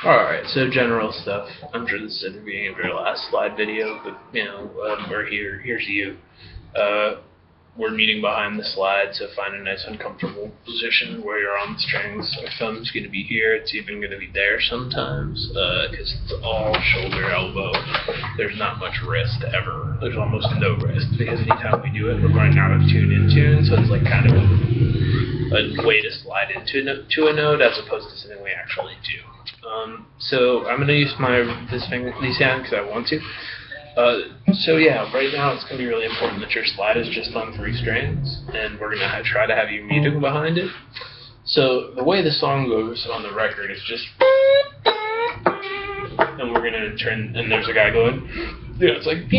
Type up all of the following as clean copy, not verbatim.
Alright, so general stuff. I'm sure this is at the beginning of your last slide video, but we're here. Here's you. We're meeting behind the slide, so find a nice uncomfortable position where you're on the strings. Our thumb's going to be here. It's even going to be there sometimes, because it's all shoulder, elbow. There's not much wrist ever. There's almost no wrist, because anytime we do it, we're running out of tune in tune, so it's like kind of a way to slide into a note as opposed to something we actually do. So I'm going to use these hands because I want to. So yeah, right now it's going to be really important that your slide is just on 3 strings, and we're going to try to have you music behind it. So the way the song goes on the record is just, and we're going to turn, and there's a guy going, yeah, it's like,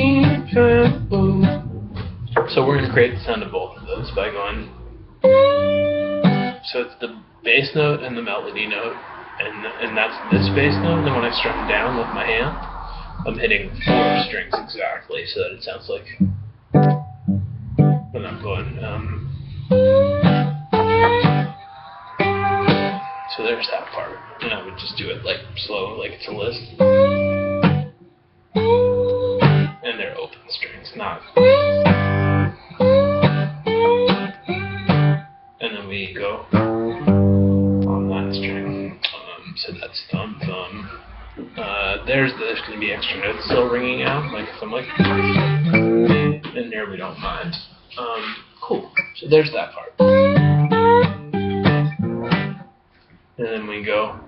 so we're going to create the sound of both of those by going, so it's the bass note and the melody note, and that's this bass note, and then when I strum down with my hand, I'm hitting 4 strings exactly, so that it sounds like when I'm going, so there's that part, and I would just do it like slow, like it's a list, and they're open strings, not, and then we go on that string, so that's thumb, thumb. There's going to be extra notes still ringing out, like if I'm like, and there we don't mind. Cool. So there's that part. And then we go.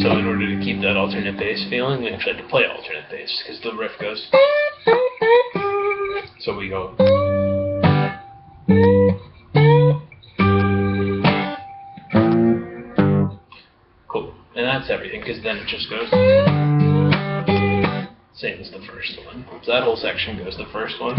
So in order to keep that alternate bass feeling, we actually have to play alternate bass because the riff goes. So we go. And that's everything, because then it just goes same as the first one. So that whole section goes the first one.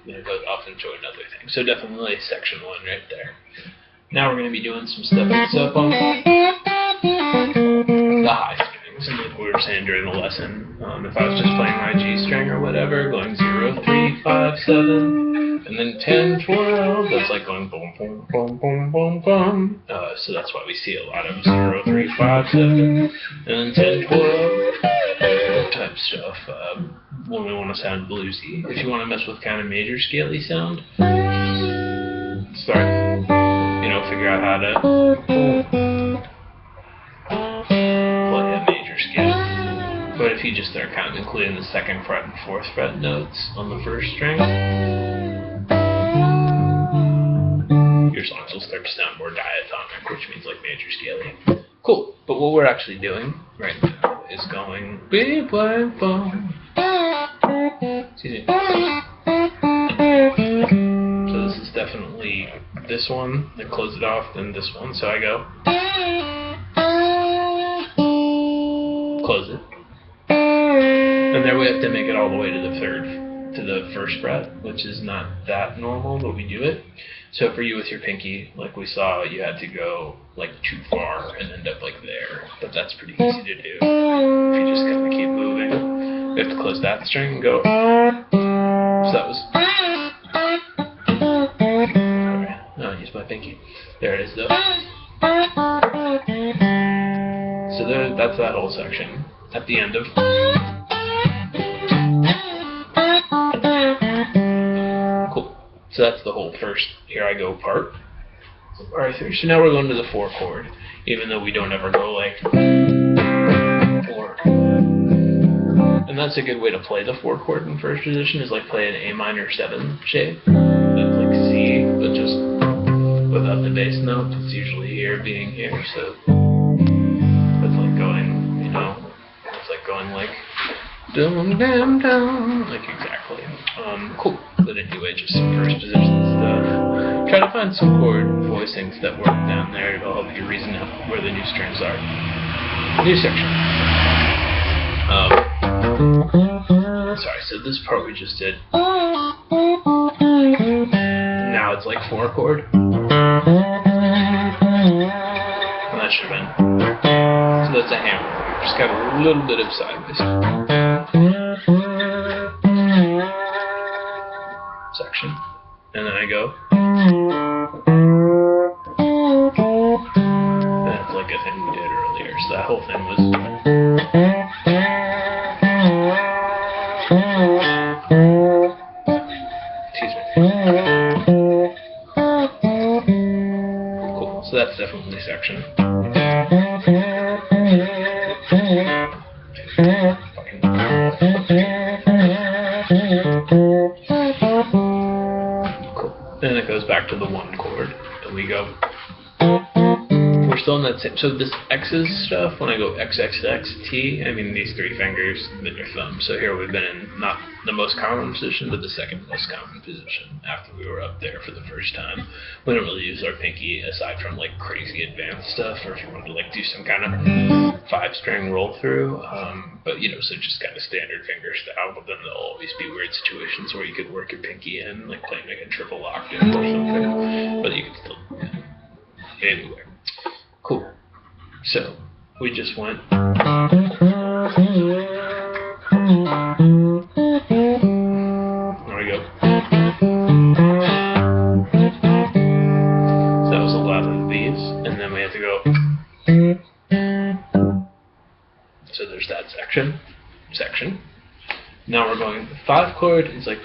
Then it goes off into another thing. So definitely section 1 right there. Now we're going to be doing some stuff that's up on the high strings. And like we were saying during the lesson, if I was just playing my G string or whatever, going 0, 3, 5, 7. And then 10, 12, that's like going boom, boom, boom, boom, boom, boom. So that's why we see a lot of 0, 3, 5, 7, and then 10, 12 type stuff when we want to sound bluesy. If you want to mess with kind of major scaley sound, start, figure out how to play a major scale. But if you just start kind of including the 2nd fret and 4th fret notes on the 1st string, your songs will start to sound more diatonic, which means like major scaling. Cool. But what we're actually doing right now is going big black bone. Excuse me. So this is definitely this one, then close it off, then this one. So I go close it. And there we have to make it all the way to the 1st fret, which is not that normal, but we do it. So for you with your pinky, like we saw, you had to go like too far and end up like there, but that's pretty easy to do. If you just kind of keep moving, we have to close that string and go. So that was. Okay, I'll use my pinky. There it is though. So that's that whole section. At the end of. So that's the whole first Here I Go part. Alright, so now we're going to the 4 chord, even though we don't ever go like 4. And that's a good way to play the 4 chord in first position, is like play an A minor 7 shape. That's like C, but just without the bass note. It's usually here being here, so it's like going, it's like going like dum dum dum, like exactly. Cool. But anyway, just some first position stuff. Try to find some chord voicings that work down there. It'll help you reason out where the new strings are. New section. Sorry, so this part we just did. Now it's like 4 chord. And that should have been. So that's a hammer. Just got a little bit of sideways. section, and then I go. That's like a thing we did earlier, so that whole thing was. Excuse me. Cool, so that's definitely section. Cool. Then it goes back to the 1 chord, and we go. We're still in that same. So this X's stuff, when I go X, X, X, T, I mean these 3 fingers, then your thumb. So here we've been in not the most common position, but the second most common position after we were up there for the first time. We don't really use our pinky aside from like crazy advanced stuff, or if you wanted to like do some kind of 5-string roll through. But you know, so just kind of standard finger style. But then there'll always be weird situations where you could work your pinky in, like playing like a triple octave or something. But you could still, anyway. Cool. So we just went. There we go. So that was 11 of these, and then we have to go. So there's that section. Now we're going 5 chord. It's like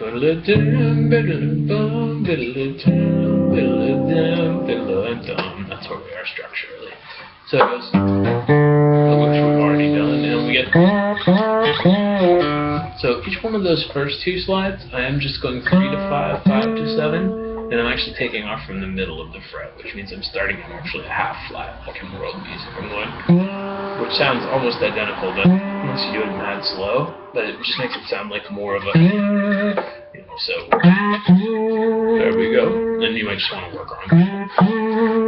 that's where we are structurally. So it goes, which we've already done, and we get. So each one of those first 2 slides, I am just going 3 to 5, 5 to 7. And I'm actually taking off from the middle of the fret, which means I'm starting at actually a half flat, like in world music. I'm going, which sounds almost identical, but once you do it mad slow, but it just makes it sound like more of a, you know, so there we go. Then you might just want to work on,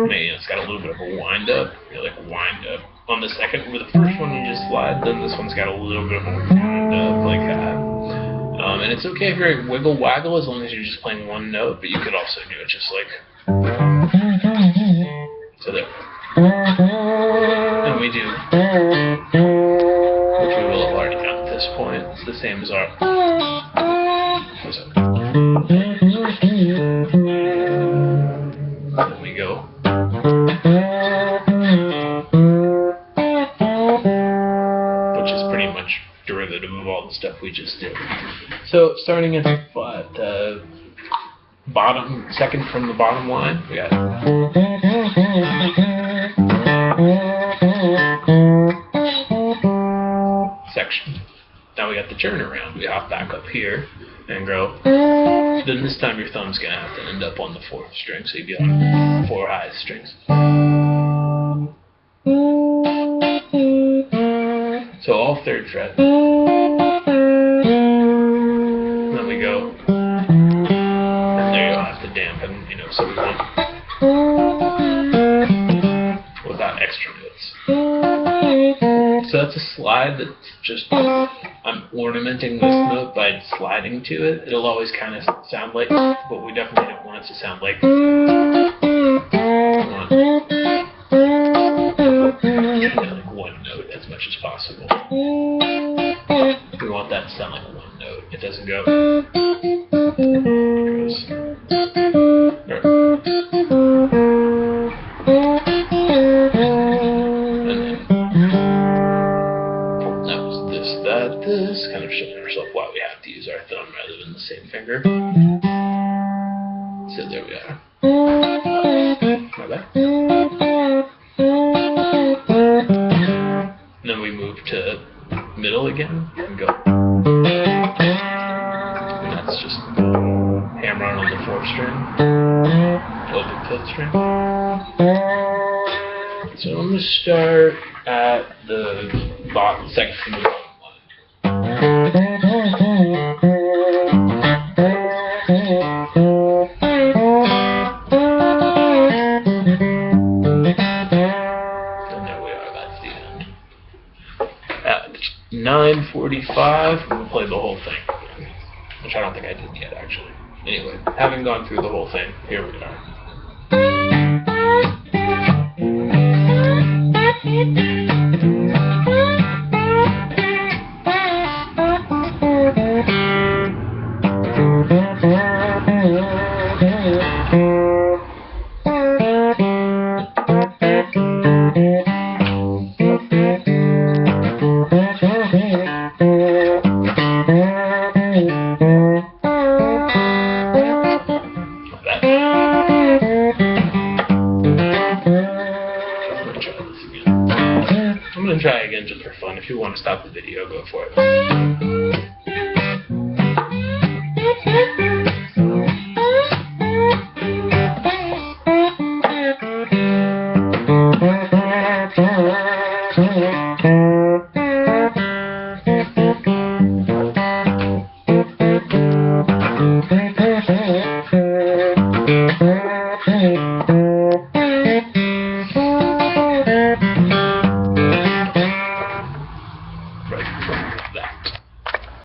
maybe it's got a little bit of a wind up, you know, like wind up. On the second, with the first one you just slide, then this one's got a little bit of a wind up, like that. And it's okay if you're wiggle waggle as long as you're just playing 1 note, but you could also do it just like so there. And we do, which we will have already done at this point. It's the same as our. Then we go. Which is pretty much derivative of all the stuff we just did. So starting at the bottom, second from the bottom line, we got section. Now we got the turnaround. We hop back up here and go. Then this time your thumb's gonna have to end up on the 4th string, so you'd be on 4 high strings. So all 3rd fret. Then we go. And there you'll have to dampen, you know, so we want without extra notes. So that's a slide that's just, I'm ornamenting this note by sliding to it. It'll always kind of sound like, but we definitely don't want it to sound like. Like 1 note as much as possible. We want that to sound like 1 note. It doesn't go. It goes. And then that was this, that, this, kind of showing ourselves why we have to use our thumb rather than the same finger. So there we are. My bad. Then we move to middle again and go. And that's just hammer on the 4th string, open 5th string. So I'm going to start at the bottom, second from the bottom line. And there we are, that's the end. At 9:45, we'll play the whole thing, which I don't think I did yet, actually. Anyway, having gone through the whole thing, here we are. If you want to stop the video, go for it.